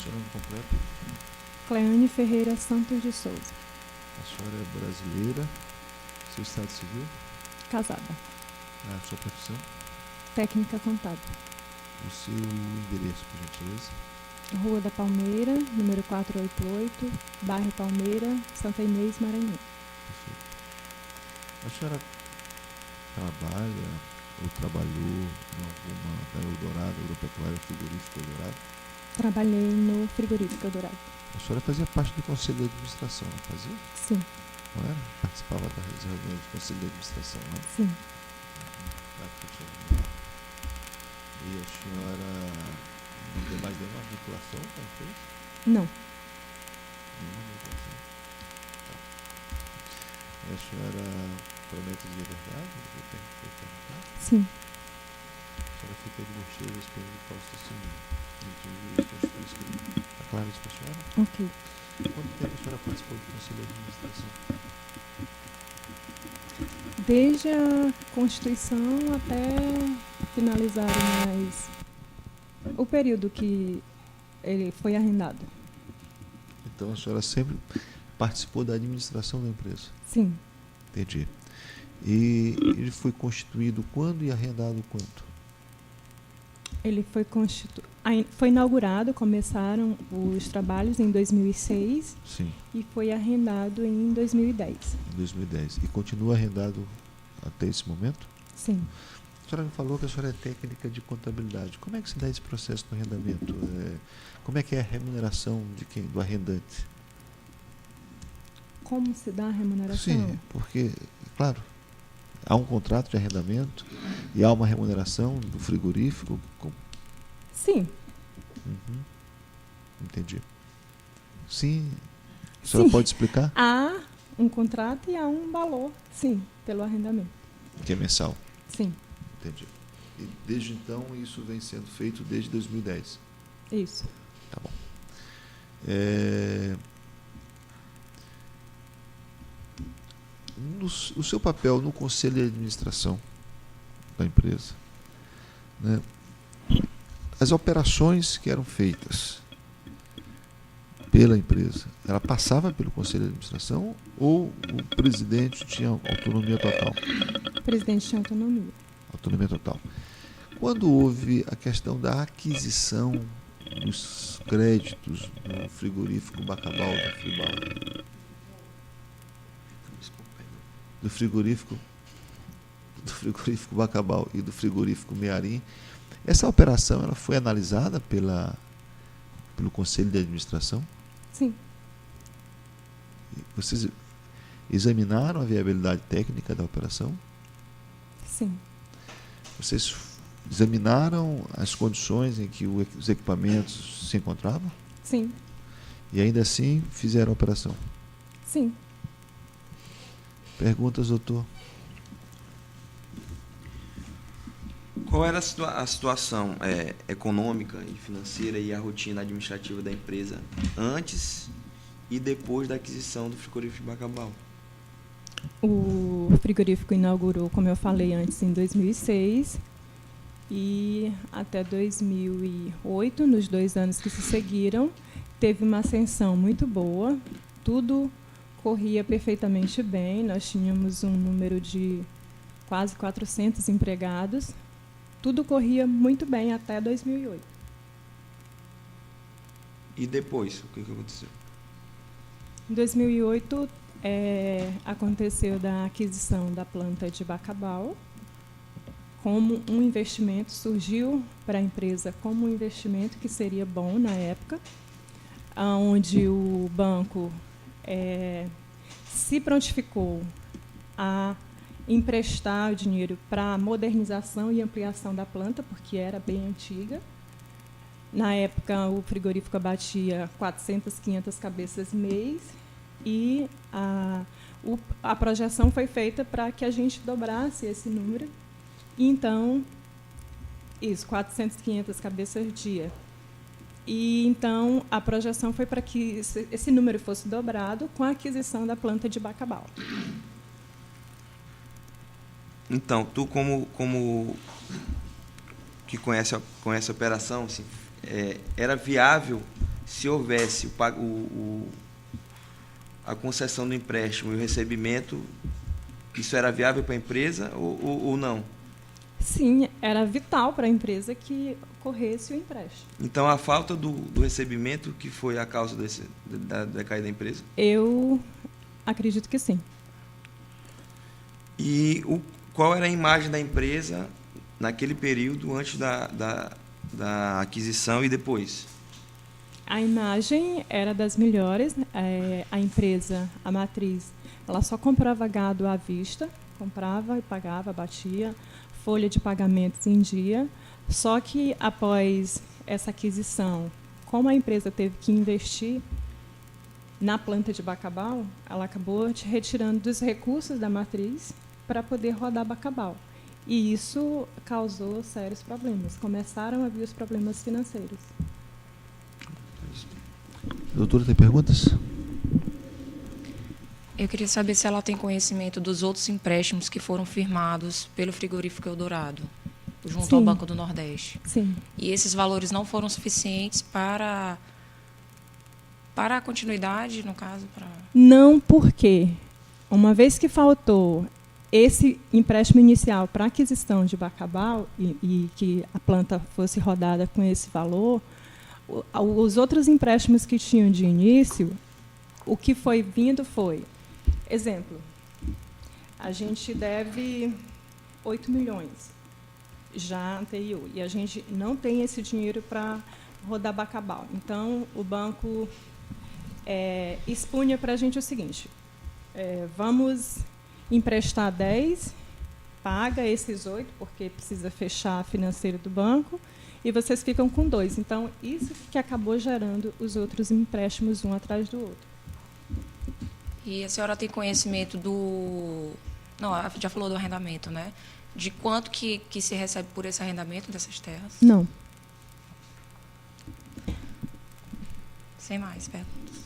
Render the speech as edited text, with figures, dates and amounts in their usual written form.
seu nome completo? Cleane Ferreira Santos de Souza. A senhora é brasileira. Seu estado civil? Casada. A sua profissão? Técnica contábil. O seu endereço, por gentileza? Rua da Palmeira, número 488, bairro Palmeira, Santa Inês, Maranhão. Perfeito. A senhora trabalha ou trabalhou em alguma da Eldorado, Agropecuária Frigorífica Eldorado? Trabalhei no frigorífico Eldorado. A senhora fazia parte do conselho de administração, não fazia? Sim. Não era? Participava das reuniões do conselho de administração, não? Sim. E a senhora não tem mais nenhuma vinculação com a empresa? Não. Nenhuma vinculação. Tá. E a senhora promete dizer a verdade? Eu tenho que perguntar. Sim. A senhora fica de mochila esperando o falso testemunho. Está claro isso para a senhora? Ok. Quanto tempo a senhora participou do conselho de administração? Desde a Constituição até finalizarem o período que ele foi arrendado. Então a senhora sempre participou da administração da empresa? Sim. Entendi. E ele foi constituído quando e arrendado quanto? Ele foi inaugurado, começaram os trabalhos em 2006. Sim. E foi arrendado em 2010. Em 2010. E continua arrendado até esse momento? Sim. A senhora me falou que a senhora é técnica de contabilidade. Como é que se dá esse processo do arrendamento? Como é que é a remuneração de quem? Do arrendante? Como se dá a remuneração? Sim, porque, claro, há um contrato de arrendamento e há uma remuneração do frigorífico. Sim. Uhum. Entendi. Sim. A senhora pode explicar? Há um contrato e há um valor, sim, pelo arrendamento. Que é mensal? Sim. Entendi. E desde então isso vem sendo feito desde 2010? Isso. Tá bom. O seu papel no conselho de administração da empresa, né? As operações que eram feitas pela empresa, ela passava pelo conselho de administração ou o presidente tinha autonomia total? O presidente tinha autonomia. Autonomia total. Quando houve a questão da aquisição dos créditos do frigorífico Bacabal, do frigorífico Bacabal e do frigorífico Mearim, essa operação ela foi analisada pelo conselho de administração? Sim. Vocês examinaram a viabilidade técnica da operação? Sim. Vocês examinaram as condições em que os equipamentos se encontravam? Sim. E ainda assim fizeram a operação? Sim. Perguntas, doutor? Qual era a situação econômica e financeira e a rotina administrativa da empresa antes e depois da aquisição do frigorífico de Bacabal? O frigorífico inaugurou, como eu falei antes, em 2006 e até 2008, nos 2 anos que se seguiram, teve uma ascensão muito boa, tudo corria perfeitamente bem, nós tínhamos um número de quase 400 empregados, tudo corria muito bem até 2008. E depois, o que aconteceu? Em 2008, aconteceu da aquisição da planta de Bacabal, como um investimento, surgiu para a empresa como um investimento que seria bom na época, onde o banco se prontificou a emprestar o dinheiro para a modernização e ampliação da planta, porque era bem antiga. Na época, o frigorífico abatia 400, 500 cabeças mês e a projeção foi feita para que a gente dobrasse esse número. E, então, 400, 500 cabeças dia. E, então, a projeção foi para que esse número fosse dobrado com a aquisição da planta de Bacabal. Então, tu como que conhece a operação, assim, era viável se houvesse a concessão do empréstimo e o recebimento, isso era viável para a empresa ou não? Sim, era vital para a empresa que ocorresse o empréstimo. Então, a falta do recebimento que foi a causa da decaída da empresa? Eu acredito que sim. E qual era a imagem da empresa naquele período, antes da aquisição e depois? A imagem era das melhores. A empresa, a matriz, ela só comprava gado à vista, comprava e pagava, batia, folha de pagamentos em dia. Só que, após essa aquisição, como a empresa teve que investir na planta de Bacabal, ela acabou retirando dos recursos da matriz para poder rodar Bacabal. E isso causou sérios problemas. Começaram a vir os problemas financeiros. Doutora, tem perguntas? Eu queria saber se ela tem conhecimento dos outros empréstimos que foram firmados pelo frigorífico Eldorado, junto ao Banco do Nordeste. Sim. E esses valores não foram suficientes para a continuidade, no caso? Não, porque uma vez que faltou esse empréstimo inicial para a aquisição de Bacabal e que a planta fosse rodada com esse valor, os outros empréstimos que tinham de início, o que foi vindo foi, exemplo, a gente deve 8 milhões já anterior, e a gente não tem esse dinheiro para rodar Bacabal. Então, o banco expunha para a gente o seguinte, vamos emprestar 10, paga esses 8, porque precisa fechar a financeira do banco, e vocês ficam com 2. Então, isso que acabou gerando os outros empréstimos um atrás do outro. E a senhora tem conhecimento do... Não, já falou do arrendamento, né? De quanto que se recebe por esse arrendamento dessas terras? Não. Sem mais perguntas.